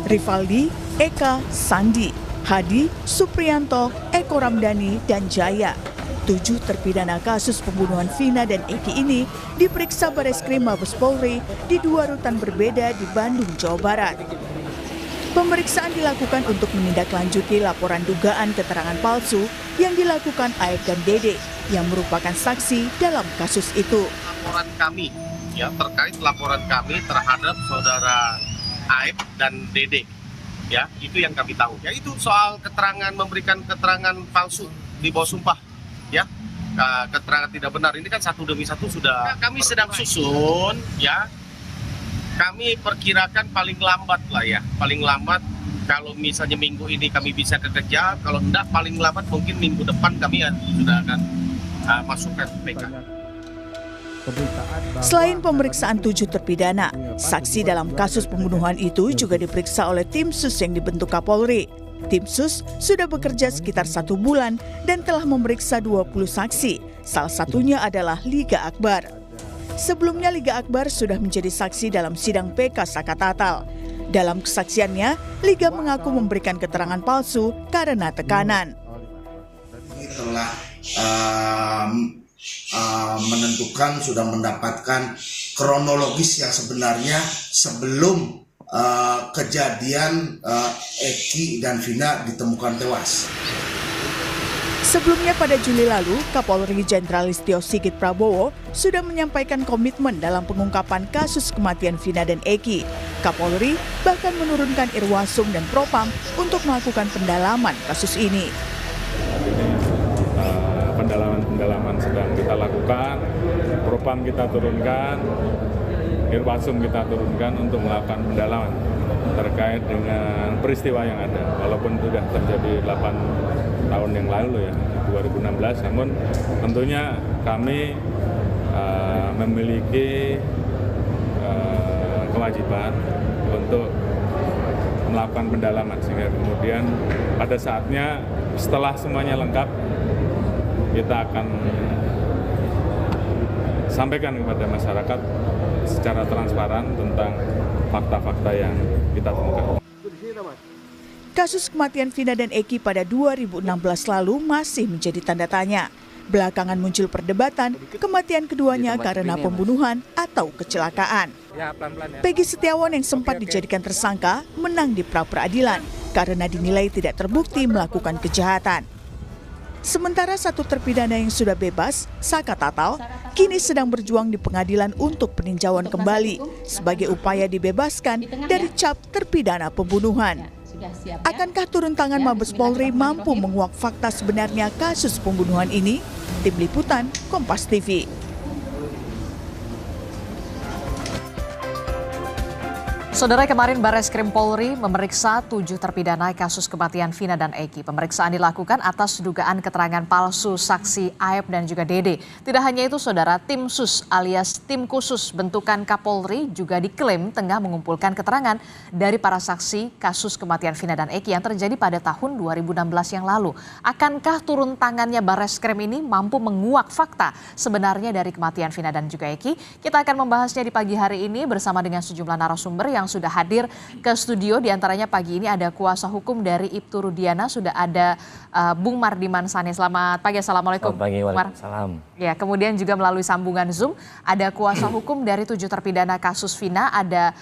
Rivaldi, Eka, Sandi, Hadi, Supriyanto, Eko Ramdhani, dan Jaya. 7 terpidana kasus pembunuhan Vina dan Eki ini diperiksa Bareskrim Mabes Polri di 2 rutan berbeda di Bandung, Jawa Barat. Pemeriksaan dilakukan untuk menindaklanjuti laporan dugaan keterangan palsu yang dilakukan Aep dan Dede yang merupakan saksi dalam kasus itu. Laporan kami ya terkait laporan kami terhadap saudara Aep dan Dede ya, itu yang kami tahu. Ya itu soal keterangan, memberikan keterangan palsu di bawah sumpah ya, keterangan tidak benar. Ini kan satu demi satu sudah kami sedang susun ya. Kami perkirakan paling lambat lah ya, paling lambat kalau misalnya minggu ini kami bisa kerja, kalau enggak paling lambat mungkin minggu depan kami sudah akan masuk ke PK. Selain pemeriksaan 7 terpidana, saksi dalam kasus pembunuhan itu juga diperiksa oleh tim sus yang dibentuk Kapolri. Tim sus sudah bekerja sekitar 1 bulan dan telah memeriksa 20 saksi, salah satunya adalah Liga Akbar. Sebelumnya Liga Akbar sudah menjadi saksi dalam sidang PK Saka Tatal. Dalam kesaksiannya, Liga mengaku memberikan keterangan palsu karena tekanan. Telah menentukan, sudah mendapatkan kronologis yang sebenarnya sebelum kejadian Eki dan Vina ditemukan tewas. Sebelumnya pada Juli lalu, Kapolri Jenderal Listio Sigit Prabowo sudah menyampaikan komitmen dalam pengungkapan kasus kematian Vina dan Eki. Kapolri bahkan menurunkan Irwasum dan Propam untuk melakukan pendalaman kasus ini. Pendalaman sedang kita lakukan, Propam kita turunkan, Irwasum kita turunkan untuk melakukan pendalaman terkait dengan peristiwa yang ada. Walaupun sudah terjadi 8 tahun yang lalu ya, 2016, namun tentunya kami memiliki kewajiban untuk melakukan pendalaman sehingga kemudian pada saatnya setelah semuanya lengkap kita akan sampaikan kepada masyarakat secara transparan tentang fakta-fakta yang kita temukan. Kasus kematian Vina dan Eki pada 2016 lalu masih menjadi tanda tanya. Belakangan muncul perdebatan kematian keduanya karena pembunuhan atau kecelakaan. Peggy Setiawan yang sempat dijadikan tersangka menang di pra-peradilan karena dinilai tidak terbukti melakukan kejahatan. Sementara 1 terpidana yang sudah bebas, Saka Tatal, kini sedang berjuang di pengadilan untuk peninjauan kembali sebagai upaya dibebaskan dari cap terpidana pembunuhan. Akankah turun tangan Mabes Polri mampu menguak fakta sebenarnya kasus pembunuhan ini? Tim Liputan, Kompas TV. Saudara, kemarin Bareskrim Polri memeriksa 7 terpidana kasus kematian Vina dan Eki. Pemeriksaan dilakukan atas dugaan keterangan palsu saksi Aep dan juga Dede. Tidak hanya itu, saudara, tim sus alias tim khusus bentukan Kapolri juga diklaim tengah mengumpulkan keterangan dari para saksi kasus kematian Vina dan Eki yang terjadi pada tahun 2016 yang lalu. Akankah turun tangannya Bareskrim ini mampu menguak fakta sebenarnya dari kematian Vina dan juga Eki? Kita akan membahasnya di pagi hari ini bersama dengan sejumlah narasumber yang sudah hadir ke studio. Di antaranya pagi ini ada kuasa hukum dari Ibtu Rudiana, sudah ada Bung Mardiman Sani. Selamat pagi, assalamualaikum. Selamat pagi, waalaikumsalam. Ya, kemudian juga melalui sambungan Zoom ada kuasa hukum dari 7 terpidana kasus Vina, ada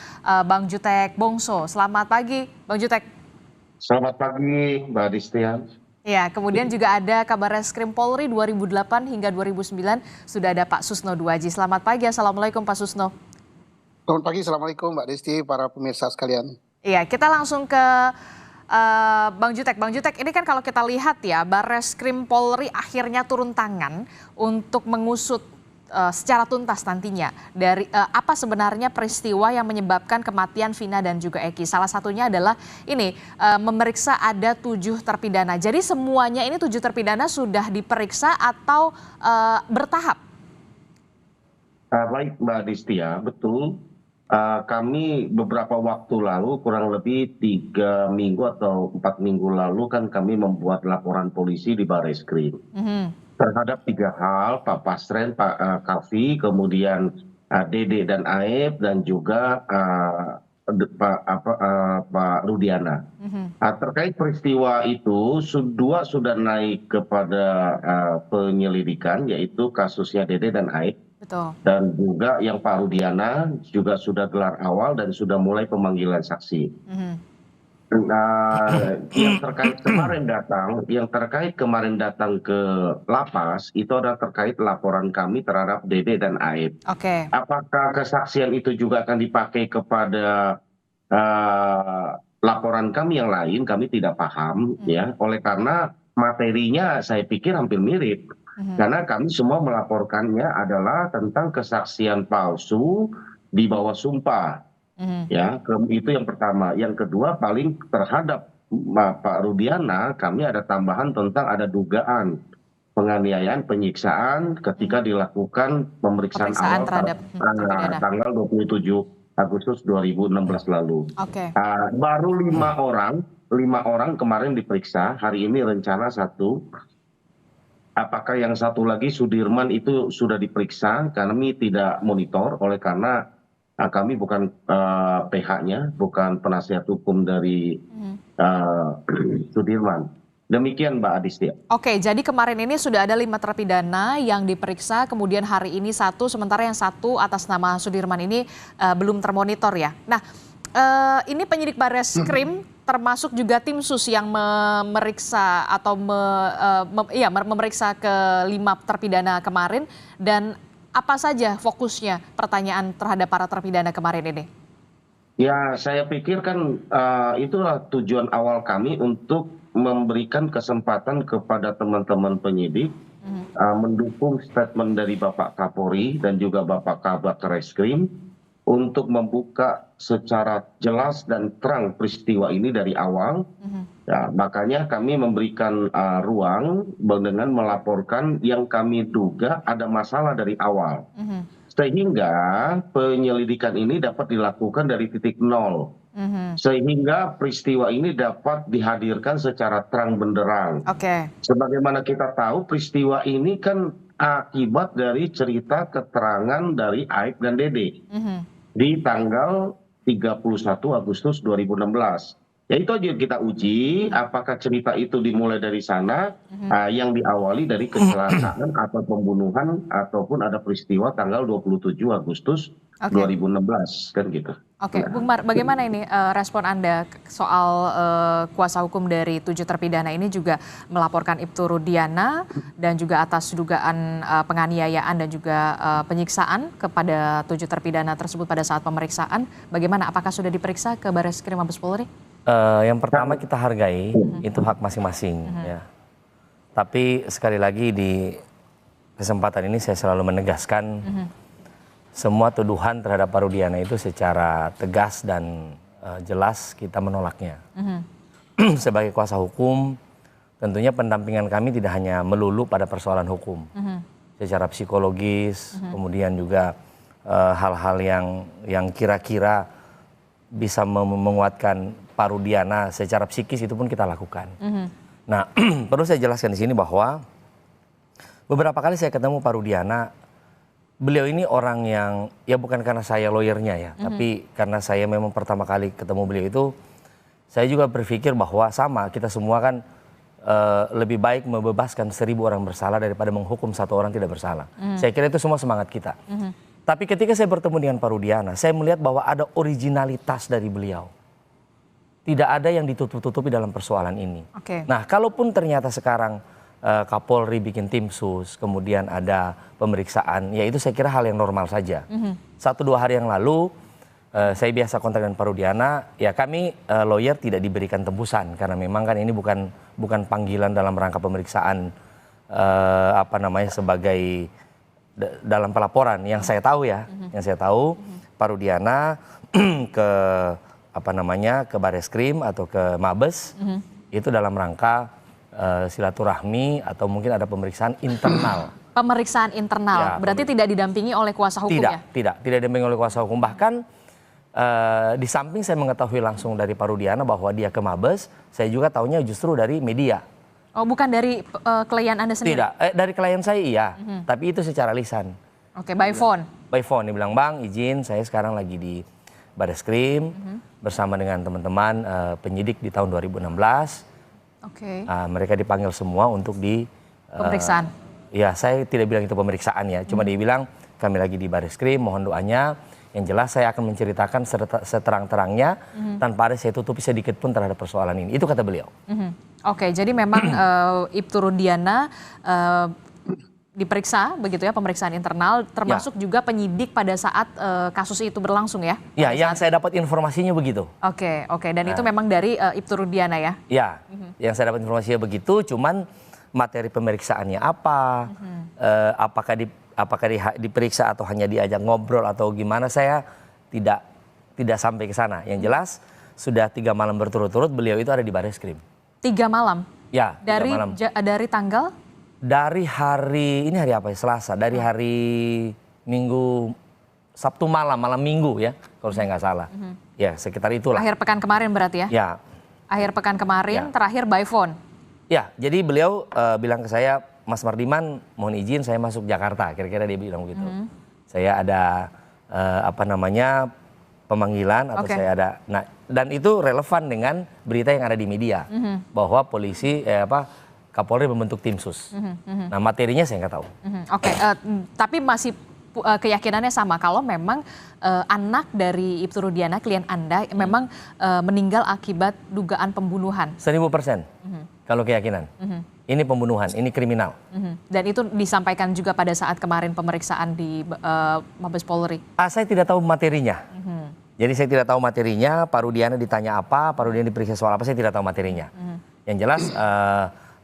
Bang Jutek Bongso. Selamat pagi, Bang Jutek. Selamat pagi, Mbak Distian. Ya, kemudian juga ada Kabareskrim Polri 2008 hingga 2009 sudah ada Pak Susno Duaji. Selamat pagi, assalamualaikum Pak Susno. Selamat pagi, assalamualaikum Mbak Desti, para pemirsa sekalian. Iya, kita langsung ke Bang Jutek. Bang Jutek, ini kan kalau kita lihat ya, Bareskrim Polri akhirnya turun tangan untuk mengusut secara tuntas nantinya dari apa sebenarnya peristiwa yang menyebabkan kematian Vina dan juga Eki. Salah satunya adalah ini memeriksa ada 7 terpidana. Jadi semuanya ini 7 terpidana sudah diperiksa atau bertahap? Baik Mbak Distia, betul. Kami beberapa waktu lalu, kurang lebih 3 minggu atau 4 minggu lalu kan kami membuat laporan polisi di Bareskrim terhadap 3 hal, Pak Pasren, Pak Kavi, kemudian Dede dan Aep, dan juga Pak Rudiana. Terkait peristiwa itu, dua sudah naik kepada penyelidikan, yaitu kasusnya Dede dan Aib. Betul. Dan juga yang Pak Rudiana juga sudah gelar awal dan sudah mulai pemanggilan saksi. Yang terkait kemarin datang ke lapas itu adalah terkait laporan kami terhadap Dede dan Aib. Oke. Apakah kesaksian itu juga akan dipakai kepada laporan kami yang lain? Kami tidak paham, ya. Oleh karena materinya saya pikir hampir mirip, karena kami semua melaporkannya adalah tentang kesaksian palsu di bawah sumpah. Ya, itu yang pertama. Yang kedua, paling terhadap Pak Rudiana, kami ada tambahan tentang ada dugaan penganiayaan, penyiksaan ketika dilakukan pemeriksaan awal terhadap tanggal 27 Agustus 2016 lalu. Oke. Baru 5 orang kemarin diperiksa. Hari ini rencana 1. Apakah yang satu lagi Sudirman itu sudah diperiksa? Kami tidak monitor, oleh karena kami bukan PH-nya, bukan penasihat hukum dari Sudirman. Demikian Mbak Adistia. Oke, jadi kemarin ini sudah ada 5 terpidana yang diperiksa, kemudian hari ini 1, sementara yang 1 atas nama Sudirman ini belum termonitor ya. Nah, ini penyidik Bareskrim termasuk juga tim sus yang memeriksa atau memeriksa ke 5 terpidana kemarin, dan apa saja fokusnya pertanyaan terhadap para terpidana kemarin ini? Ya, saya pikir kan itulah tujuan awal kami untuk memberikan kesempatan kepada teman-teman penyidik mendukung statement dari Bapak Kapolri dan juga Bapak Kabak Reskrim untuk membuka secara jelas dan terang peristiwa ini dari awal. Ya, makanya kami memberikan ruang dengan melaporkan yang kami duga ada masalah dari awal. Sehingga penyelidikan ini dapat dilakukan dari titik nol. Sehingga peristiwa ini dapat dihadirkan secara terang benderang. Sebagaimana kita tahu, peristiwa ini kan akibat dari cerita keterangan dari Aib dan Dede di tanggal 31 Agustus 2016. Ya itu aja kita uji, apakah cerita itu dimulai dari sana, yang diawali dari kecelakaan atau pembunuhan, ataupun ada peristiwa tanggal 27 Agustus 2016, kan gitu. Oke, Bung Mar, bagaimana ini respon Anda soal kuasa hukum dari 7 terpidana ini juga melaporkan Ibtu Rudiana dan juga atas dugaan penganiayaan dan juga penyiksaan kepada 7 terpidana tersebut pada saat pemeriksaan. Bagaimana? Apakah sudah diperiksa ke Bareskrim Mabes Polri? Yang pertama kita hargai itu hak masing-masing, ya. Tapi sekali lagi di kesempatan ini saya selalu menegaskan semua tuduhan terhadap Pak Rudiana itu secara tegas dan jelas kita menolaknya. Sebagai kuasa hukum, tentunya pendampingan kami tidak hanya melulu pada persoalan hukum, secara psikologis, kemudian juga hal-hal yang kira-kira bisa menguatkan Pak Rudiana secara psikis itu pun kita lakukan. Nah, perlu saya jelaskan di sini bahwa beberapa kali saya ketemu Pak Rudiana, beliau ini orang yang, ya bukan karena saya lawyernya ya, tapi karena saya memang pertama kali ketemu beliau itu, saya juga berpikir bahwa sama, kita semua kan lebih baik membebaskan 1000 orang bersalah daripada menghukum 1 orang tidak bersalah. Saya kira itu semua semangat kita. Tapi ketika saya bertemu dengan Pak Rudiana, saya melihat bahwa ada originalitas dari beliau. Tidak ada yang ditutup-tutupi dalam persoalan ini. Nah, kalaupun ternyata sekarang Kapolri bikin tim sus, kemudian ada pemeriksaan, ya itu saya kira hal yang normal saja. 1-2 hari yang lalu, saya biasa kontak dengan Pak Rudiana, ya kami lawyer tidak diberikan tembusan, karena memang kan ini bukan panggilan dalam rangka pemeriksaan, sebagai dalam pelaporan. Yang saya tahu ya, yang saya tahu Pak Rudiana ke ke Bareskrim atau ke Mabes itu dalam rangka silaturahmi atau mungkin ada pemeriksaan internal. Pemeriksaan internal, ya, berarti tidak didampingi oleh kuasa hukumnya? Tidak didampingi oleh kuasa hukum. Bahkan di samping saya mengetahui langsung dari Pak Rudiana bahwa dia ke Mabes, saya juga tahunya justru dari media. Oh, bukan dari klien Anda sendiri? Tidak, dari klien saya iya, tapi itu secara lisan. Oke, by phone? By phone, dia bilang, Bang izin saya sekarang lagi di Bareskrim bersama dengan teman-teman penyidik di tahun 2016. Oke. Mereka dipanggil semua untuk Pemeriksaan. Ya, saya tidak bilang itu pemeriksaan ya, cuma dia bilang kami lagi di Bareskrim, mohon doanya. Yang jelas saya akan menceritakan seterang-terangnya tanpa ada saya tutupi sedikit pun terhadap persoalan ini. Itu kata beliau. Oke, jadi memang Ibtu Rudiana diperiksa begitu ya, pemeriksaan internal, termasuk juga penyidik pada saat kasus itu berlangsung ya? Ya, yang saya dapat informasinya begitu. Oke, dan itu memang dari Ibtu Rudiana ya? Ya, yang saya dapat informasinya begitu, cuman materi pemeriksaannya apa, apakah diperiksa atau hanya diajak ngobrol atau gimana, saya tidak sampai ke sana. Yang jelas sudah 3 malam berturut-turut beliau itu ada di Bareskrim. 3 malam? Ya, 3 malam. Dari tanggal? Dari hari, ini hari apa ya, Selasa, dari hari Minggu, Sabtu malam Minggu ya, kalau saya nggak salah. Ya, sekitar itulah. Akhir pekan kemarin berarti ya? Ya. Akhir pekan kemarin, terakhir by phone? Ya, jadi beliau bilang ke saya, Mas Mardiman mohon izin saya masuk Jakarta, kira-kira dia bilang begitu. Saya ada pemanggilan atau saya ada, nah dan itu relevan dengan berita yang ada di media bahwa polisi Kapolri membentuk tim sus. Nah materinya saya nggak tahu. Oke, tapi masih keyakinannya sama kalau memang anak dari Ibtu Rudiana, klien Anda, memang meninggal akibat dugaan pembunuhan. 1000%. Kalau keyakinan. Ini pembunuhan, ini kriminal. Dan itu disampaikan juga pada saat kemarin pemeriksaan di Mabes Polri. Saya tidak tahu materinya. Jadi saya tidak tahu materinya, Pak Rudiana ditanya apa, Pak Rudiana diperiksa soal apa, saya tidak tahu materinya. Yang jelas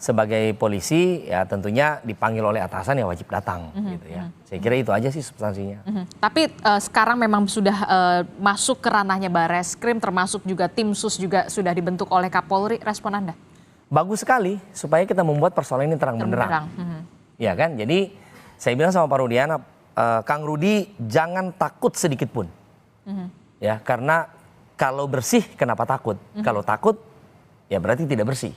sebagai polisi ya tentunya dipanggil oleh atasan ya wajib datang gitu ya. Saya kira itu aja sih substansinya. Tapi sekarang memang sudah masuk ke ranahnya Bareskrim, termasuk juga tim sus juga sudah dibentuk oleh Kapolri. Respon Anda? Bagus sekali supaya kita membuat persoalan ini terang benderang. Ya kan? Jadi saya bilang sama Pak Rudiana, Kang Rudi jangan takut sedikit pun. Ya, karena kalau bersih kenapa takut? Kalau takut ya berarti tidak bersih.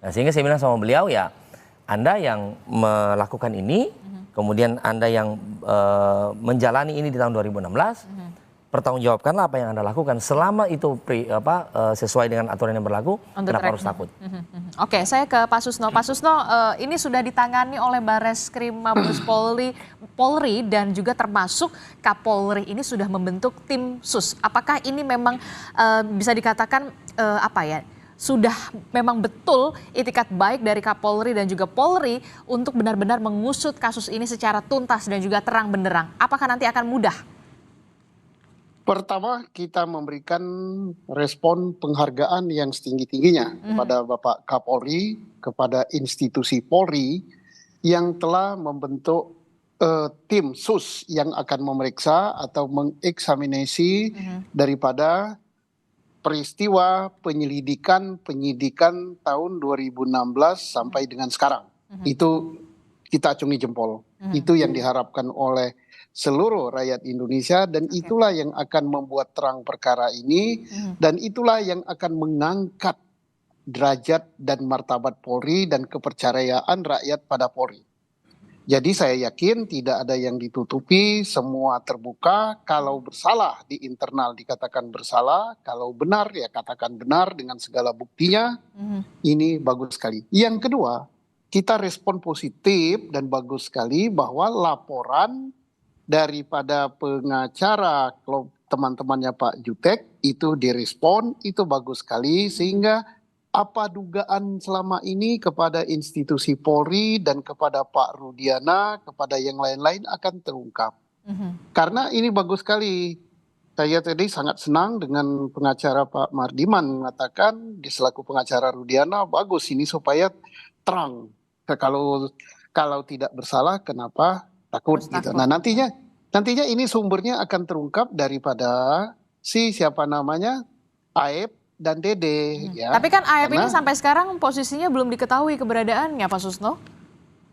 Nah, sehingga saya bilang sama beliau ya, Anda yang melakukan ini, kemudian Anda yang menjalani ini di tahun 2016, pertanggungjawabkanlah apa yang Anda lakukan. Selama itu sesuai dengan aturan yang berlaku, kenapa harus takut? Oke, saya ke Pak Susno. Pak Susno, ini sudah ditangani oleh Bareskrim Mabes Polri dan juga termasuk Kapolri ini sudah membentuk tim sus. Apakah ini memang bisa dikatakan sudah memang betul itikat baik dari Kapolri dan juga Polri untuk benar-benar mengusut kasus ini secara tuntas dan juga terang benderang? Apakah nanti akan mudah? Pertama, kita memberikan respon penghargaan yang setinggi-tingginya kepada Bapak Kapolri, kepada institusi Polri yang telah membentuk tim sus yang akan memeriksa atau mengeksaminasi daripada peristiwa penyidikan tahun 2016 sampai dengan sekarang. Itu kita acungi jempol. Itu yang diharapkan oleh seluruh rakyat Indonesia dan itulah yang akan membuat terang perkara ini dan itulah yang akan mengangkat derajat dan martabat Polri dan kepercayaan rakyat pada Polri. Jadi saya yakin tidak ada yang ditutupi, semua terbuka. Kalau bersalah di internal dikatakan bersalah, kalau benar ya katakan benar dengan segala buktinya. Ini bagus sekali. Yang kedua, kita respon positif dan bagus sekali bahwa laporan daripada pengacara teman-temannya Pak Jutek itu direspon, itu bagus sekali sehingga apa dugaan selama ini kepada institusi Polri dan kepada Pak Rudiana, kepada yang lain-lain akan terungkap. Karena ini bagus sekali. Saya tadi sangat senang dengan pengacara Pak Mardiman mengatakan di selaku pengacara Rudiana bagus ini supaya terang. Kalau tidak bersalah kenapa takut gitu. Nah nantinya ini sumbernya akan terungkap daripada siapa namanya Aep dan Dede. Ya. Tapi kan Aep ini sampai sekarang posisinya belum diketahui keberadaannya, Pak Susno.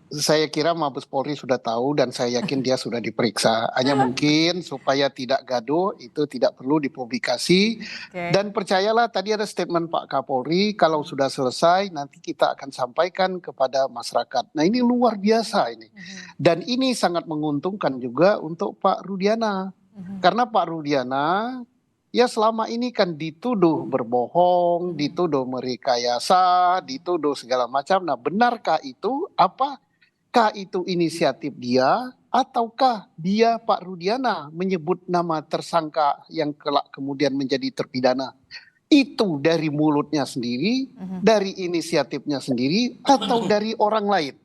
Saya kira Mabes Polri sudah tahu dan saya yakin dia sudah diperiksa. Hanya mungkin supaya tidak gaduh itu tidak perlu dipublikasi. Dan percayalah tadi ada statement Pak Kapolri, kalau sudah selesai nanti kita akan sampaikan kepada masyarakat. Nah ini luar biasa ini. Dan ini sangat menguntungkan juga untuk Pak Rudiana. Karena Pak Rudiana ya selama ini kan dituduh berbohong, dituduh merekayasa, dituduh segala macam. Nah, benarkah itu? Apakah itu inisiatif dia? Ataukah dia Pak Rudiana menyebut nama tersangka yang kelak kemudian menjadi terpidana? Itu dari mulutnya sendiri, dari inisiatifnya sendiri, atau dari orang lain?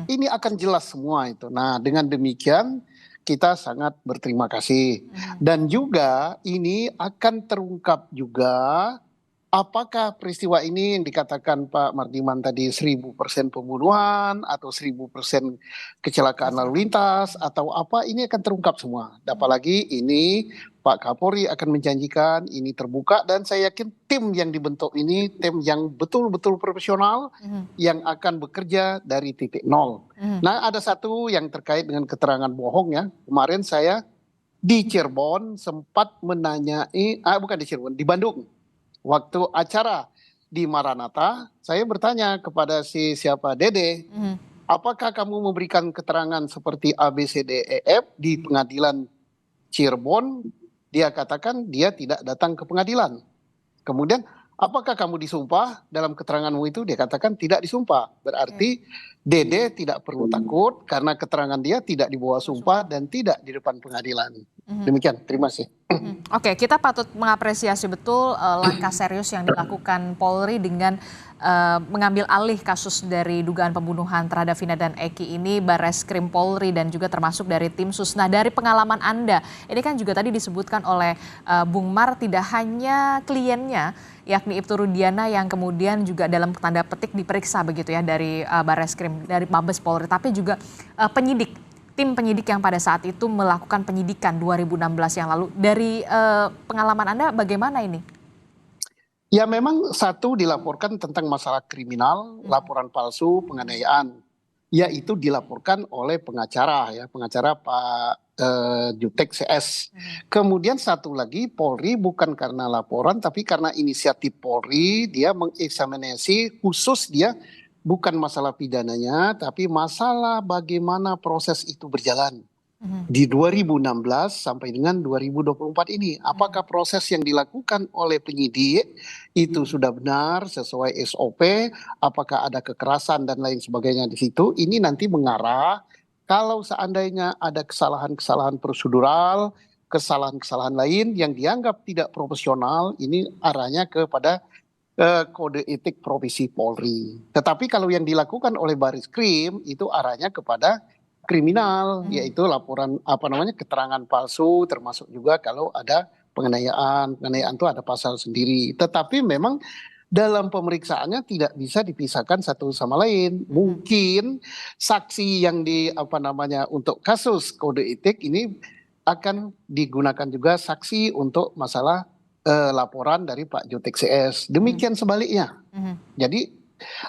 Ini akan jelas semua itu. Nah, dengan demikian kita sangat berterima kasih. Dan juga ini akan terungkap juga apakah peristiwa ini yang dikatakan Pak Mardiman tadi 1000% pembunuhan atau 1000% kecelakaan lalu lintas atau apa, ini akan terungkap semua. Apalagi ini Pak Kapolri akan menjanjikan ini terbuka, dan saya yakin tim yang dibentuk ini tim yang betul-betul profesional yang akan bekerja dari titik nol. Nah, ada satu yang terkait dengan keterangan bohong ya. Kemarin saya di Cirebon sempat menanyai, bukan di Cirebon, di Bandung. Waktu acara di Maranatha, saya bertanya kepada siapa Dede, apakah kamu memberikan keterangan seperti A, B, C, D, E, F di pengadilan Cirebon? Dia katakan dia tidak datang ke pengadilan. Kemudian, apakah kamu disumpah dalam keteranganmu itu? Dia katakan tidak disumpah. Berarti Dede tidak perlu takut karena keterangan dia tidak dibawa sumpah dan tidak di depan pengadilan. Demikian, terima kasih. Oke, kita patut mengapresiasi betul langkah serius yang dilakukan Polri dengan mengambil alih kasus dari dugaan pembunuhan terhadap Vina dan Eki ini, Barreskrim Polri dan juga termasuk dari tim sus. Nah, dari pengalaman Anda, ini kan juga tadi disebutkan oleh Bung Mar, tidak hanya kliennya yakni Ibtu Rudiana yang kemudian juga dalam tanda petik diperiksa begitu ya dari Barreskrim, dari Mabes Polri, tapi juga tim penyidik yang pada saat itu melakukan penyidikan 2016 yang lalu. Dari pengalaman Anda bagaimana ini? Ya, memang satu dilaporkan tentang masalah kriminal, laporan palsu, penganiayaan. Yaitu dilaporkan oleh pengacara ya, pengacara Pak Jutek CS. Kemudian satu lagi, Polri bukan karena laporan tapi karena inisiatif Polri, dia mengeksaminasi khusus, dia bukan masalah pidananya tapi masalah bagaimana proses itu berjalan. Di 2016 sampai dengan 2024 ini, apakah proses yang dilakukan oleh penyidik itu sudah benar sesuai SOP, apakah ada kekerasan dan lain sebagainya di situ. Ini nanti mengarah kalau seandainya ada kesalahan-kesalahan prosedural, kesalahan-kesalahan lain yang dianggap tidak profesional, ini arahnya kepada kode etik profesi Polri. Tetapi kalau yang dilakukan oleh Barreskrim itu arahnya kepada kriminal, yaitu laporan keterangan palsu, termasuk juga kalau ada penganiayaan itu ada pasal sendiri. Tetapi memang dalam pemeriksaannya tidak bisa dipisahkan satu sama lain. Mungkin saksi yang untuk kasus kode etik ini akan digunakan juga saksi untuk masalah laporan dari Pak Jutek CS. Demikian sebaliknya. Jadi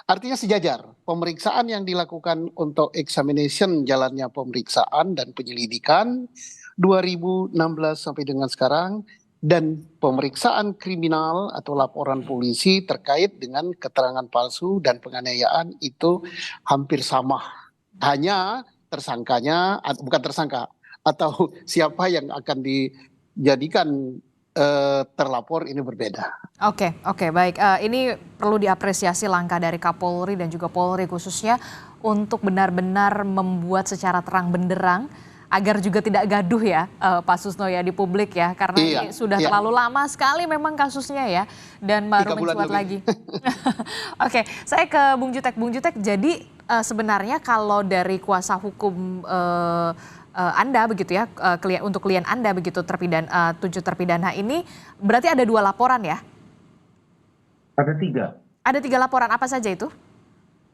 artinya sejajar. Pemeriksaan yang dilakukan untuk examination jalannya pemeriksaan dan penyelidikan 2016 sampai dengan sekarang, dan pemeriksaan kriminal atau laporan polisi terkait dengan keterangan palsu dan penganiayaan itu hampir sama. Hanya tersangkanya, bukan tersangka, atau siapa yang akan dijadikan terlapor ini berbeda. Oke, baik. Ini perlu diapresiasi langkah dari Kapolri dan juga Polri khususnya untuk benar-benar membuat secara terang benderang agar juga tidak gaduh ya Pak Susno ya di publik ya, karena ini sudah terlalu lama sekali memang kasusnya ya, dan baru mencuat lagi. Oke, saya ke Bung Jutek. Bung Jutek, jadi sebenarnya kalau dari kuasa hukum Anda begitu ya, untuk klien Anda begitu 7 terpidana ini, berarti ada 2 laporan ya? Ada 3. Ada 3 laporan, apa saja itu?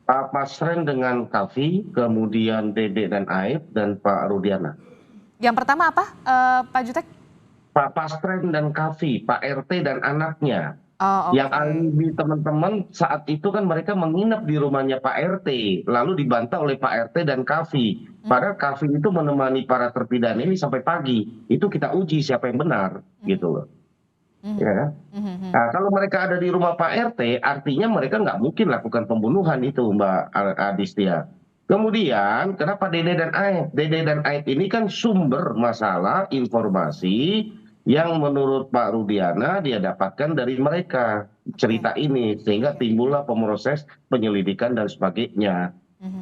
Pak Pasren dengan Kavi, kemudian Dede dan Aib, dan Pak Rudiana. Yang pertama apa, Pak Jutek? Pak Pasren dan Kavi, Pak RT dan anaknya. Okay. Yang alibi teman-teman saat itu kan mereka menginap di rumahnya Pak RT, lalu dibantah oleh Pak RT dan Kavi. Padahal Kavi itu menemani para terpidana ini sampai pagi. Itu kita uji siapa yang benar, gitu loh. Ya kan? Nah, kalau mereka ada di rumah Pak RT, artinya mereka nggak mungkin lakukan pembunuhan itu, Mbak Adistia. Kemudian, kenapa Dede dan Aib? Dede dan Aib ini kan sumber masalah informasi yang menurut Pak Rudiana dia dapatkan dari mereka cerita ini, sehingga timbullah proses penyelidikan dan sebagainya.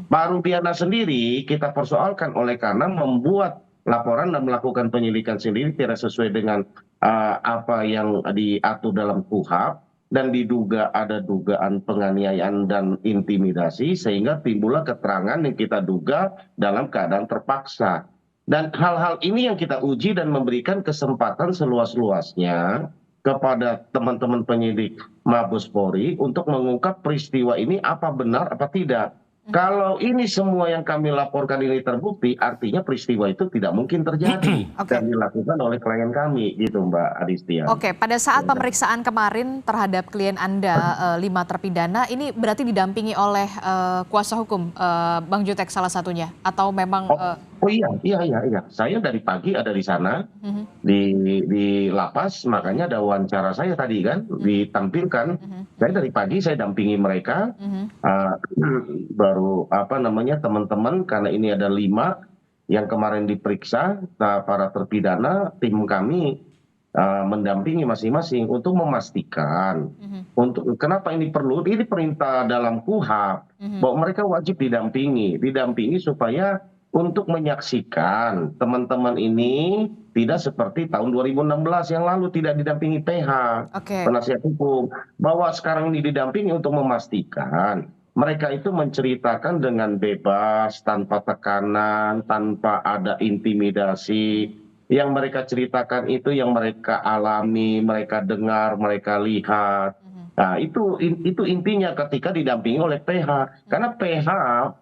Pak Rudiana sendiri kita persoalkan oleh karena membuat laporan dan melakukan penyelidikan sendiri tidak sesuai dengan apa yang diatur dalam KUHP, dan diduga ada dugaan penganiayaan dan intimidasi, sehingga timbullah keterangan yang kita duga dalam keadaan terpaksa. Dan hal-hal ini yang kita uji dan memberikan kesempatan seluas-luasnya kepada teman-teman penyidik Mabes Polri untuk mengungkap peristiwa ini apa benar apa tidak. Kalau ini semua yang kami laporkan ini terbukti, artinya peristiwa itu tidak mungkin terjadi dan dilakukan oleh klien kami, gitu Mbak Adistia. Oke, pada saat pemeriksaan kemarin terhadap klien Anda 5 terpidana, ini berarti didampingi oleh kuasa hukum Bang Jutek salah satunya, atau memang? Oh iya. Saya dari pagi ada di sana di lapas, makanya ada wawancara saya tadi kan ditampilkan. Saya dari pagi saya dampingi mereka, baru teman-teman karena ini ada 5 yang kemarin diperiksa, para terpidana, tim kami mendampingi masing-masing untuk memastikan untuk kenapa ini perlu, ini perintah dalam KUHP bahwa mereka wajib didampingi supaya untuk menyaksikan teman-teman ini tidak seperti tahun 2016 yang lalu tidak didampingi PH, penasihat hukum, bahwa sekarang ini didampingi untuk memastikan mereka itu menceritakan dengan bebas, tanpa tekanan, tanpa ada intimidasi. Yang mereka ceritakan itu yang mereka alami, mereka dengar, mereka lihat. Nah, itu intinya ketika didampingi oleh PH. Karena PH,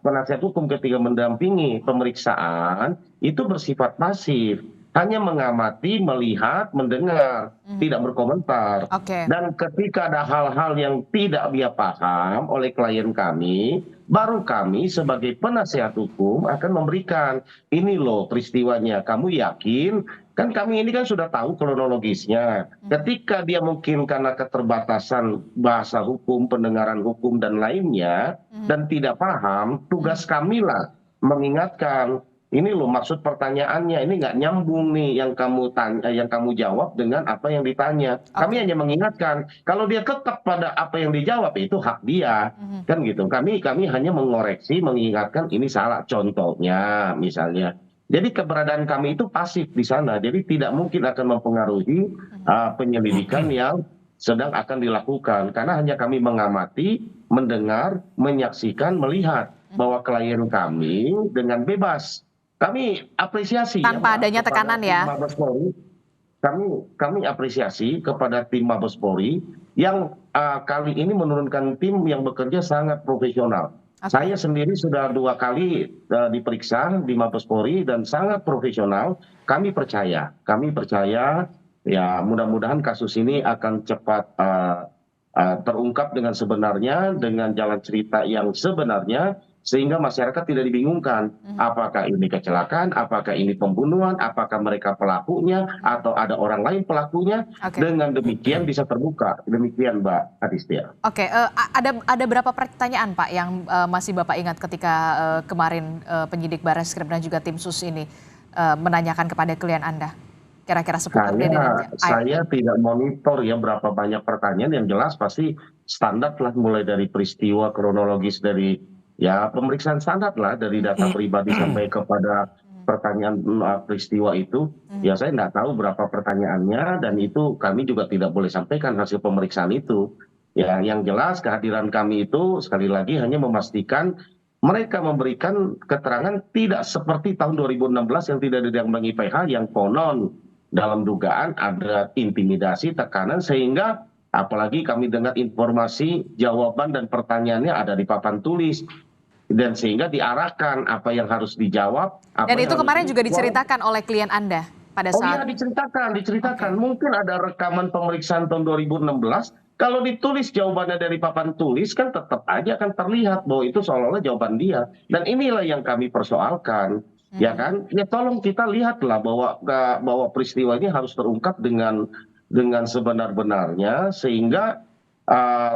penasihat hukum ketika mendampingi pemeriksaan, itu bersifat pasif. Hanya mengamati, melihat, mendengar, tidak berkomentar. Dan ketika ada hal-hal yang tidak dia paham oleh klien kami, baru kami sebagai penasihat hukum akan memberikan, ini loh peristiwanya, kamu yakin? Kan kami ini kan sudah tahu kronologisnya. Ketika dia mungkin karena keterbatasan bahasa hukum, pendengaran hukum dan lainnya, dan tidak paham, tugas kami lah mengingatkan, ini loh maksud pertanyaannya, ini nggak nyambung nih yang kamu tanya, yang kamu jawab dengan apa yang ditanya. Kami hanya mengingatkan, kalau dia tetap pada apa yang dijawab itu hak dia, kan gitu. Kami hanya mengoreksi, mengingatkan ini salah. Contohnya misalnya, jadi keberadaan kami itu pasif di sana, jadi tidak mungkin akan mempengaruhi penyelidikan yang sedang akan dilakukan, karena hanya kami mengamati, mendengar, menyaksikan, melihat bahwa klien kami dengan bebas. Kami apresiasi tanpa adanya tekanan ya. Mabes Polri. Kami apresiasi kepada tim Mabes Polri yang kali ini menurunkan tim yang bekerja sangat profesional. Saya sendiri sudah 2 kali diperiksa di Mabes Polri dan sangat profesional. Kami percaya ya mudah-mudahan kasus ini akan cepat terungkap dengan sebenarnya, dengan jalan cerita yang sebenarnya, sehingga masyarakat tidak dibingungkan apakah ini kecelakaan, apakah ini pembunuhan, apakah mereka pelakunya atau ada orang lain pelakunya. Dengan demikian bisa terbuka. Demikian Mbak Adistia. Ada berapa pertanyaan Pak yang masih Bapak ingat ketika kemarin penyidik Barreskrim dan juga tim sus ini menanyakan kepada klien Anda? Kira-kira seputar saya tidak monitor ya berapa banyak pertanyaan, yang jelas pasti standar lah, mulai dari peristiwa kronologis, dari ya pemeriksaan standar lah, dari data pribadi sampai kepada pertanyaan peristiwa itu. Ya saya nggak tahu berapa pertanyaannya, dan itu kami juga tidak boleh sampaikan hasil pemeriksaan itu. Ya yang jelas kehadiran kami itu sekali lagi hanya memastikan mereka memberikan keterangan tidak seperti tahun 2016 yang tidak didampingi PH, yang konon dalam dugaan ada intimidasi, tekanan, sehingga apalagi kami dengar informasi jawaban dan pertanyaannya ada di papan tulis, dan sehingga diarahkan apa yang harus dijawab. Dan itu kemarin juga diceritakan oleh klien Anda pada saat? Oh iya, diceritakan. Mungkin ada rekaman pemeriksaan tahun 2016. Kalau ditulis jawabannya dari papan tulis, kan tetap aja akan terlihat bahwa itu seolah-olah jawaban dia. Dan inilah yang kami persoalkan. Ya kan, ya tolong kita lihatlah bahwa peristiwa ini harus terungkap dengan sebenar-benarnya, sehingga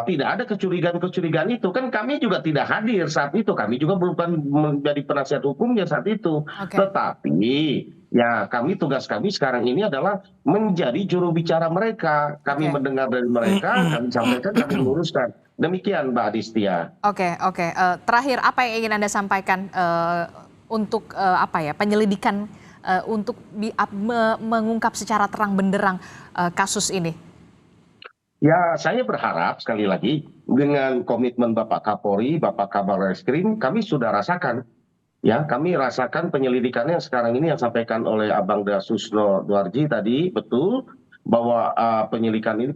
tidak ada kecurigaan itu. Kan kami juga tidak hadir saat itu, kami juga bukan menjadi penasihat hukumnya saat itu. Tetapi Ya, tugas kami sekarang ini adalah menjadi juru bicara mereka. Kami mendengar dari mereka, kami sampaikan, kami luruskan. Demikian Mbak Adistia. Oke. Terakhir, apa yang ingin Anda sampaikan untuk penyelidikan untuk mengungkap secara terang benderang kasus ini? Ya, saya berharap sekali lagi dengan komitmen Bapak Kapolri, Bapak Kabar Reskrim, kami sudah rasakan. Ya, kami rasakan penyelidikannya sekarang ini yang sampaikan oleh Abang Dasusno Duarji tadi, betul bahwa penyelidikan ini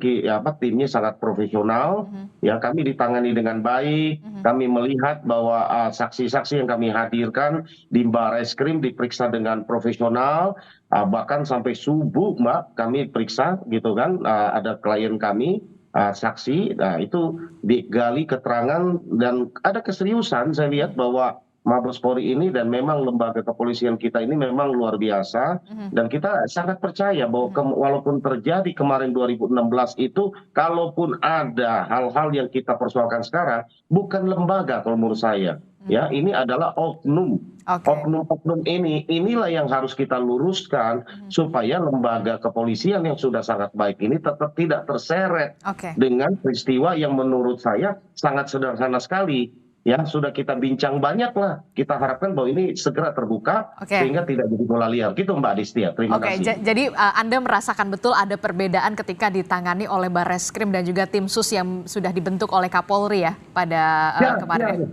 timnya sangat profesional. Ya, kami ditangani dengan baik. Kami melihat bahwa saksi-saksi yang kami hadirkan di Barreskrim diperiksa dengan profesional. Bahkan sampai subuh, Mbak, kami periksa gitu kan. Ada klien kami saksi, itu digali keterangan dan ada keseriusan. Saya lihat bahwa Mabes Polri ini dan memang lembaga kepolisian kita ini memang luar biasa dan kita sangat percaya bahwa walaupun terjadi kemarin 2016 itu, kalaupun ada hal-hal yang kita persoalkan sekarang, bukan lembaga kalau menurut saya. Ya, ini adalah oknum. Oknum-oknum inilah yang harus kita luruskan supaya lembaga kepolisian yang sudah sangat baik ini tetap tidak terseret dengan peristiwa yang menurut saya sangat sederhana sekali. Ya, sudah kita bincang banyak lah. Kita harapkan bahwa ini segera terbuka sehingga tidak jadi bola liar. Gitu Mbak Adistia, terima kasih. Jadi Anda merasakan betul ada perbedaan ketika ditangani oleh Barreskrim dan juga tim sus yang sudah dibentuk oleh Kapolri ya pada kemarin?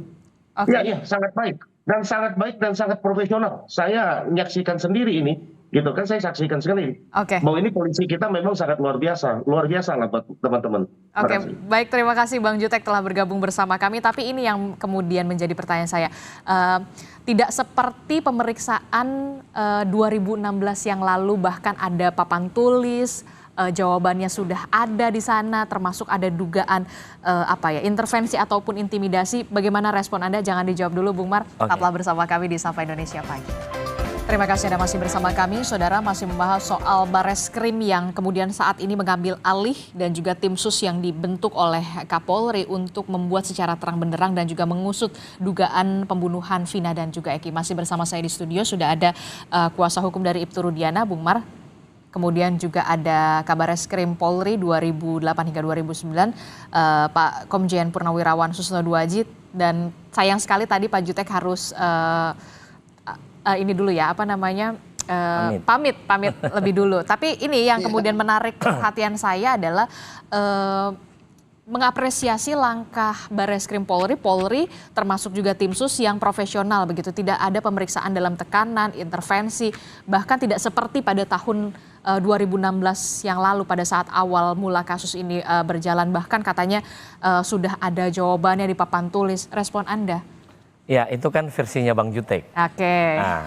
Ya, sangat baik. Dan sangat profesional. Saya menyaksikan sendiri ini. Gitu kan, saya saksikan sekali bahwa ini polisi kita memang sangat luar biasa lah buat teman-teman. Baik, terima kasih Bang Jutek telah bergabung bersama kami. Tapi ini yang kemudian menjadi pertanyaan saya, tidak seperti pemeriksaan 2016 yang lalu, bahkan ada papan tulis, jawabannya sudah ada di sana, termasuk ada dugaan intervensi ataupun intimidasi. Bagaimana respon Anda? Jangan dijawab dulu Bung Mar, tetaplah bersama kami di Sapa Indonesia Pagi. Terima kasih Anda masih bersama kami, Saudara, masih membahas soal Barreskrim yang kemudian saat ini mengambil alih dan juga tim sus yang dibentuk oleh Kapolri untuk membuat secara terang benderang dan juga mengusut dugaan pembunuhan Vina dan juga Eki. Masih bersama saya di studio sudah ada kuasa hukum dari Ibtu Rudiana, Bung Mar. Kemudian juga ada Kabarreskrim Polri 2008 hingga 2009, Pak Komjen Purnawirawan Susno Duaji. Dan sayang sekali tadi Pak Jutek harus ini dulu ya, pamit lebih dulu. Tapi ini yang kemudian menarik perhatian saya adalah mengapresiasi langkah Barreskrim Polri termasuk juga tim sus yang profesional begitu. Tidak ada pemeriksaan dalam tekanan, intervensi, bahkan tidak seperti pada tahun 2016 yang lalu pada saat awal mula kasus ini berjalan. Bahkan katanya sudah ada jawabannya di papan tulis. Respon Anda? Ya, itu kan versinya Bang Jutek. Nah,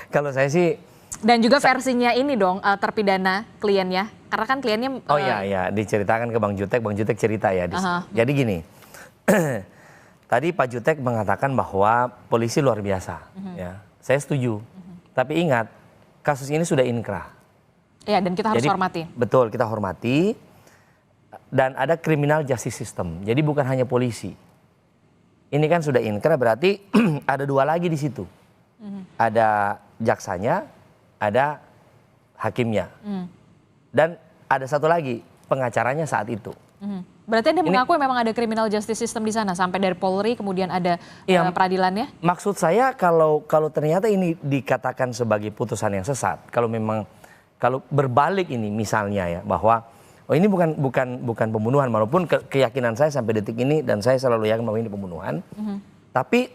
kalau saya sih. Dan juga versinya ini dong, terpidana kliennya. Karena kan kliennya. Iya, diceritakan ke Bang Jutek cerita ya. Jadi gini, tadi Pak Jutek mengatakan bahwa polisi luar biasa. Ya, saya setuju. Tapi ingat, kasus ini sudah inkrah. Iya, dan kita harus hormati. Betul, kita hormati. Dan ada criminal justice system. Jadi bukan hanya polisi. Ini kan sudah inkrah, berarti ada dua lagi di situ. Ada jaksanya, ada hakimnya. Dan ada satu lagi, pengacaranya saat itu. Berarti Anda mengakui memang ada criminal justice system di sana, sampai dari Polri kemudian ada peradilannya? Maksud saya kalau ternyata ini dikatakan sebagai putusan yang sesat, kalau berbalik ini misalnya ya, bahwa ini bukan pembunuhan, walaupun keyakinan saya sampai detik ini dan saya selalu yakin bahwa ini pembunuhan. Tapi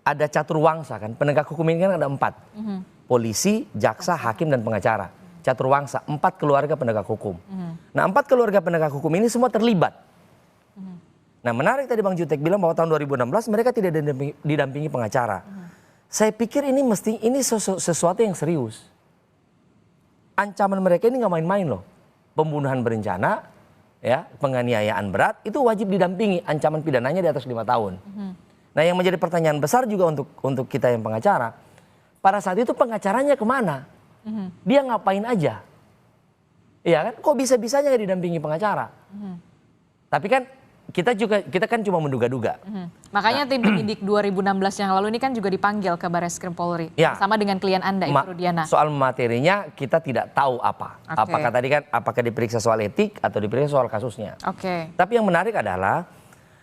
ada caturwangsa kan, penegak hukum ini kan ada 4. Polisi, jaksa, hakim dan pengacara. Caturwangsa, 4 keluarga penegak hukum. Nah, 4 keluarga penegak hukum ini semua terlibat. Nah, menarik tadi Bang Jutek bilang bahwa tahun 2016 mereka tidak didampingi pengacara. Saya pikir ini sesuatu yang serius. Ancaman mereka ini nggak main-main loh. Pembunuhan berencana, ya, penganiayaan berat itu wajib didampingi, ancaman pidananya di atas 5 tahun. Nah, yang menjadi pertanyaan besar juga untuk kita yang pengacara, pada saat itu pengacaranya kemana? Dia ngapain aja? Iya kan? Kok bisa-bisanya nggak didampingi pengacara? Tapi kan kita kan cuma menduga-duga. Makanya tim penyidik 2016 yang lalu ini kan juga dipanggil ke Barreskrim Polri. Ya. Sama dengan klien Anda, Ibtu Rudiana. Soal materinya kita tidak tahu apa. Oke. Apakah tadi kan apakah diperiksa soal etik atau diperiksa soal kasusnya. Oke. Tapi yang menarik adalah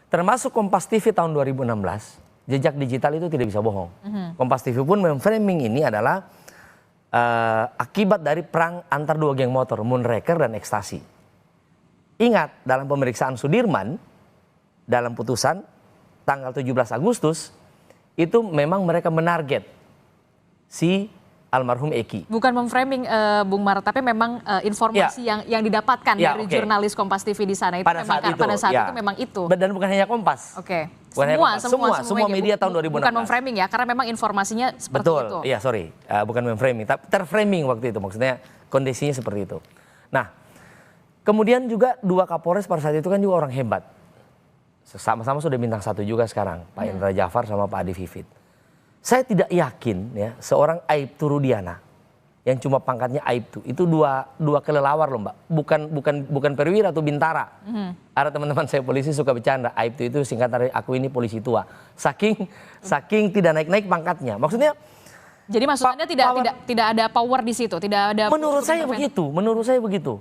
termasuk Kompas TV tahun 2016, jejak digital itu tidak bisa bohong. Kompas TV pun memframing ini adalah akibat dari perang antar dua geng motor, Moonraker dan Ekstasi. Ingat, dalam pemeriksaan Sudirman, dalam putusan tanggal 17 Agustus, itu memang mereka menarget si almarhum Eki. Bukan memframing Bung Mar, tapi memang informasi yang didapatkan dari jurnalis Kompas TV di sana itu pada memang pada saat itu memang itu. Dan bukan hanya Kompas. Oke. Semua media tahun 2016. Bukan memframing ya, karena memang informasinya seperti itu. Betul, iya sorry, bukan memframing, tapi terframing waktu itu, maksudnya kondisinya seperti itu. Nah, kemudian juga dua Kapolres pada saat itu kan juga orang hebat. Sama-sama sudah bintang 1 juga sekarang, Pak Indra Jafar sama Pak Adi Vivit. Saya tidak yakin ya seorang Aibtu Rudiana yang cuma pangkatnya Aibtu itu dua kelelawar loh Mbak, bukan perwira atau bintara. Ada teman-teman saya polisi suka bercanda, Aibtu itu singkatan dari aku ini polisi tua. Saking tidak naik-naik pangkatnya. Maksudnya jadi maksud Anda tidak ada power di situ, tidak ada. Menurut saya begitu.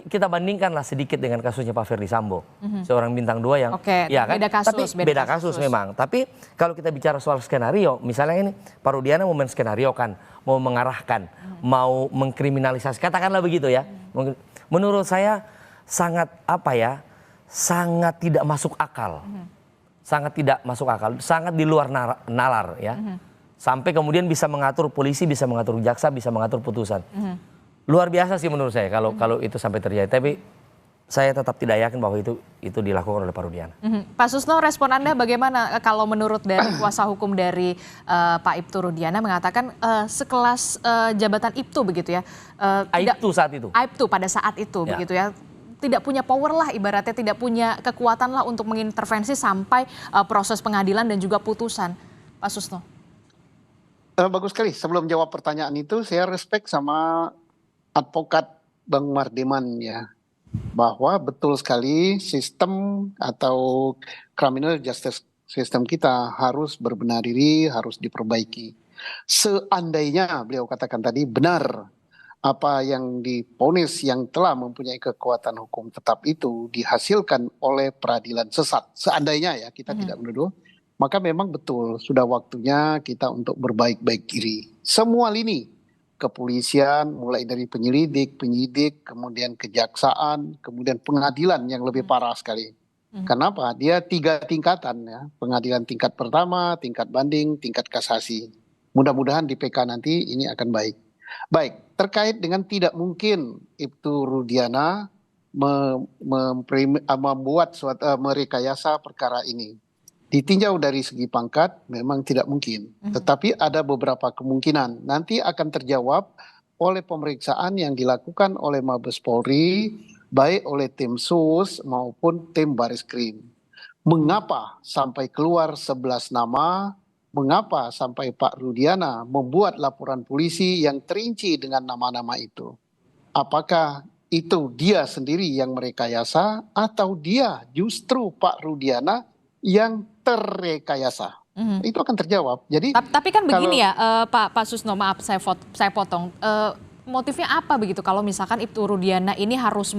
Kita bandingkanlah sedikit dengan kasusnya Pak Ferdi Sambo, seorang bintang 2 yang, ya kan? Beda kasus memang. Tapi kalau kita bicara soal skenario, misalnya ini Pak Rudiana mau menskenario kan, mau mengarahkan, mau mengkriminalisasi, katakanlah begitu ya. Menurut saya sangat sangat tidak masuk akal, sangat di luar nalar ya. Sampai kemudian bisa mengatur polisi, bisa mengatur jaksa, bisa mengatur putusan. Luar biasa sih menurut saya kalau itu sampai terjadi. Tapi saya tetap tidak yakin bahwa itu dilakukan oleh Pak Rudiana. Pak Susno, respon Anda bagaimana kalau menurut dari kuasa hukum dari Pak Ibtu Rudiana mengatakan sekelas jabatan Ibtu begitu ya? Aibtu saat itu. Aibtu pada saat itu begitu ya? Tidak punya power lah ibaratnya, tidak punya kekuatan lah untuk mengintervensi sampai proses pengadilan dan juga putusan. Pak Susno. Bagus sekali. Sebelum jawab pertanyaan itu, saya respect sama advokat Bang Mardiman ya, bahwa betul sekali sistem atau criminal justice system kita harus berbenah diri, harus diperbaiki. Seandainya beliau katakan tadi benar apa yang divonis yang telah mempunyai kekuatan hukum tetap itu dihasilkan oleh peradilan sesat. Seandainya ya, kita tidak menuduh. Maka memang betul sudah waktunya kita untuk berbaik-baik diri. Semua lini, kepolisian, mulai dari penyidik, kemudian kejaksaan, kemudian pengadilan yang lebih parah sekali. Kenapa? Dia 3 tingkatan ya, pengadilan tingkat pertama, tingkat banding, tingkat kasasi. Mudah-mudahan di PK nanti ini akan baik. Baik, terkait dengan tidak mungkin Ibtu Rudiana membuat merekayasa perkara ini. Ditinjau dari segi pangkat memang tidak mungkin. Tetapi ada beberapa kemungkinan. Nanti akan terjawab oleh pemeriksaan yang dilakukan oleh Mabes Polri, baik oleh tim SUS maupun tim Barreskrim. Mengapa sampai keluar 11 nama, mengapa sampai Pak Rudiana membuat laporan polisi yang terinci dengan nama-nama itu. Apakah itu dia sendiri yang merekayasa atau dia justru Pak Rudiana yang terrekayasa. Itu akan terjawab. Jadi tapi kan begini ya Pak Susno, maaf saya potong. Motifnya apa begitu kalau misalkan Ibtu Rudiana ini harus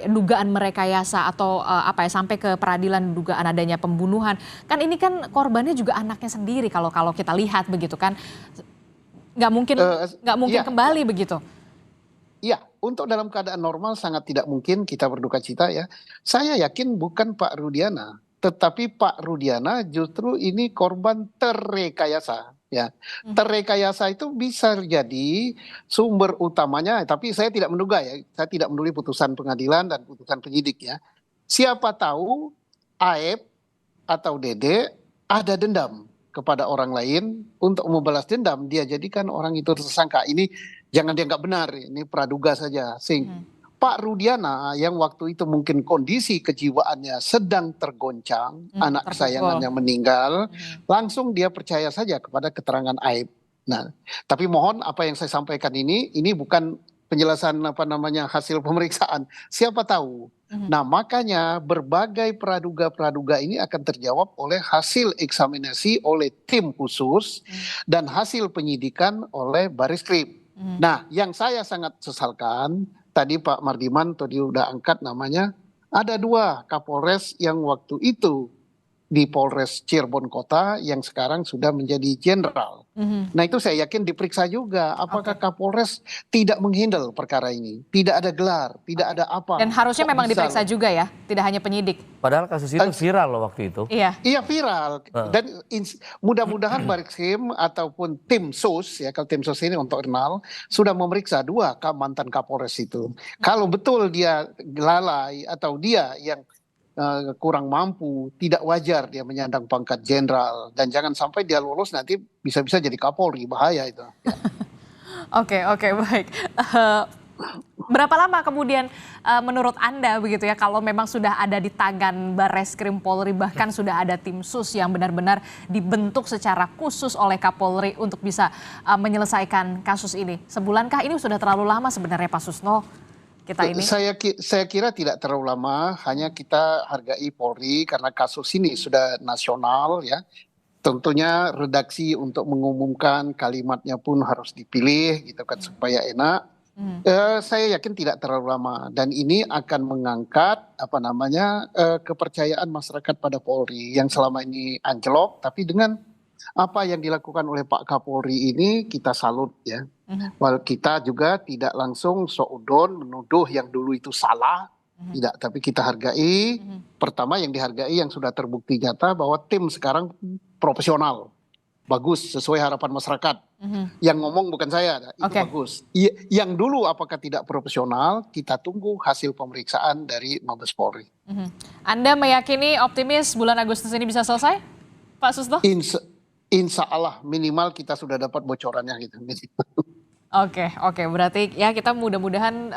dugaan merekayasa atau sampai ke peradilan dugaan adanya pembunuhan. Kan ini kan korbannya juga anaknya sendiri kalau kita lihat begitu kan. Nggak mungkin kembali begitu. Iya, untuk dalam keadaan normal sangat tidak mungkin kita berduka cita ya. Saya yakin bukan Pak Rudiana, tetapi Pak Rudiana justru ini korban terrekayasa. Ya, terrekayasa itu bisa jadi sumber utamanya, tapi saya tidak menduga ya, saya tidak peduli putusan pengadilan dan putusan penyidik ya. Siapa tahu Aep atau Dede ada dendam kepada orang lain, untuk membalas dendam dia jadikan orang itu tersangka. Ini jangan dianggap benar, ini praduga saja. Pak Rudiana yang waktu itu mungkin kondisi kejiwaannya sedang tergoncang, anak kesayangannya meninggal, langsung dia percaya saja kepada keterangan Aib. Nah, tapi mohon apa yang saya sampaikan ini bukan penjelasan hasil pemeriksaan. Siapa tahu Nah, makanya berbagai praduga-praduga ini akan terjawab oleh hasil eksaminasi oleh tim khusus dan hasil penyidikan oleh Bareskrim. Nah, yang saya sangat sesalkan, tadi Pak Mardiman tadi udah angkat namanya, ada 2 Kapolres yang waktu itu di Polres Cirebon Kota yang sekarang sudah menjadi jenderal. Nah, itu saya yakin diperiksa juga apakah Kapolres tidak menghandle perkara ini, tidak ada gelar, tidak ada apa. Dan harusnya Kok memang bisa diperiksa juga ya, tidak hanya penyidik. Padahal kasus itu viral loh waktu itu. Iya. Iya, viral. Dan mudah-mudahan Bareskrim ataupun tim sus, ya kalau tim sus ini untuk internal, sudah memeriksa 2 mantan Kapolres itu. Kalau betul dia lalai atau dia yang kurang mampu, tidak wajar dia menyandang pangkat jenderal, dan jangan sampai dia lolos nanti bisa-bisa jadi Kapolri, bahaya itu. Oke, baik. Berapa lama kemudian menurut Anda begitu ya, kalau memang sudah ada di tangan Bareskrim Polri, bahkan sudah ada tim sus yang benar-benar dibentuk secara khusus oleh Kapolri untuk bisa menyelesaikan kasus ini? Sebulankah ini sudah terlalu lama sebenarnya Pak Susno? Kita ini? Saya kira tidak terlalu lama, hanya kita hargai Polri karena kasus ini sudah nasional ya. Tentunya redaksi untuk mengumumkan kalimatnya pun harus dipilih gitu kan supaya enak. Saya yakin tidak terlalu lama dan ini akan mengangkat kepercayaan masyarakat pada Polri yang selama ini anjlok, tapi dengan apa yang dilakukan oleh Pak Kapolri ini kita salut ya. Walau kita juga tidak langsung seudon menuduh yang dulu itu salah, tidak, tapi kita hargai. Pertama yang dihargai yang sudah terbukti nyata bahwa tim sekarang profesional, bagus sesuai harapan masyarakat. Yang ngomong bukan saya, itu bagus. Yang dulu apakah tidak profesional, kita tunggu hasil pemeriksaan dari Mabes Polri. Anda meyakini optimis bulan Agustus ini bisa selesai, Pak Susno? Insya Allah minimal kita sudah dapat bocorannya gitu. Oke, berarti ya kita mudah-mudahan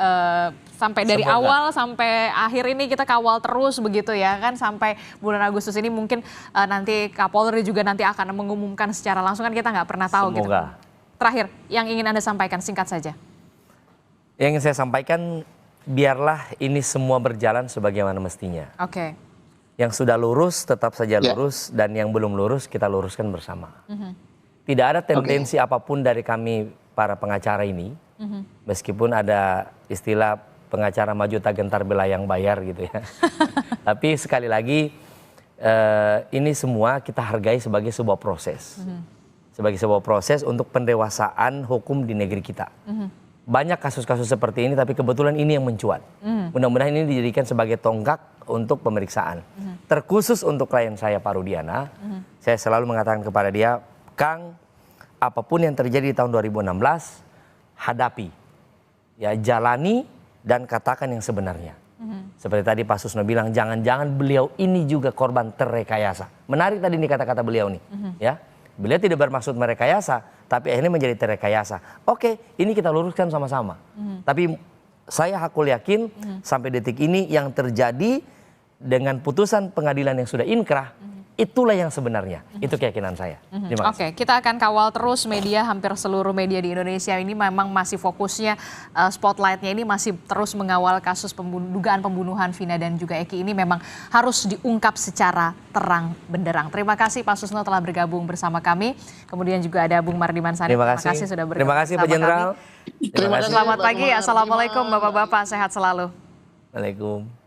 sampai dari awal sampai akhir ini kita kawal terus begitu ya kan, sampai bulan Agustus ini mungkin nanti Kapolri juga nanti akan mengumumkan secara langsung, kan kita nggak pernah tahu. Semoga. Gitu. Terakhir, yang ingin Anda sampaikan singkat saja. Yang ingin saya sampaikan, biarlah ini semua berjalan sebagaimana mestinya. Oke. Yang sudah lurus tetap saja lurus, dan yang belum lurus kita luruskan bersama. Tidak ada tendensi apapun dari kami para pengacara ini, meskipun ada istilah pengacara maju tak gentar bela yang bayar gitu ya. Tapi sekali lagi ini semua kita hargai sebagai sebuah proses. Sebagai sebuah proses untuk pendewasaan hukum di negeri kita. Banyak kasus-kasus seperti ini, tapi kebetulan ini yang mencuat. Mudah-mudahan ini dijadikan sebagai tonggak untuk pemeriksaan. Terkhusus untuk klien saya Pak Rudiana, saya selalu mengatakan kepada dia, Kang, apapun yang terjadi di tahun 2016, hadapi, ya jalani dan katakan yang sebenarnya. Seperti tadi Pak Susno bilang, jangan-jangan beliau ini juga korban terrekayasa. Menarik tadi nih kata-kata beliau nih, ya. Beliau tidak bermaksud merekayasa, tapi akhirnya menjadi terrekayasa. Oke, ini kita luruskan sama-sama. Tapi saya hakul yakin sampai detik ini yang terjadi dengan putusan pengadilan yang sudah inkrah, itulah yang sebenarnya. Itu keyakinan saya. Terima kasih. Oke, kita akan kawal terus media, hampir seluruh media di Indonesia ini memang masih fokusnya, spotlightnya ini masih terus mengawal kasus dugaan pembunuhan Vina dan juga Eki ini memang harus diungkap secara terang benderang. Terima kasih Pak Susno telah bergabung bersama kami. Kemudian juga ada Bung Mardiman Sani. Terima kasih sudah bergabung. Terima kasih Pak Jenderal. Selamat pagi, Assalamualaikum Bapak-Bapak, sehat selalu. Waalaikumsalam.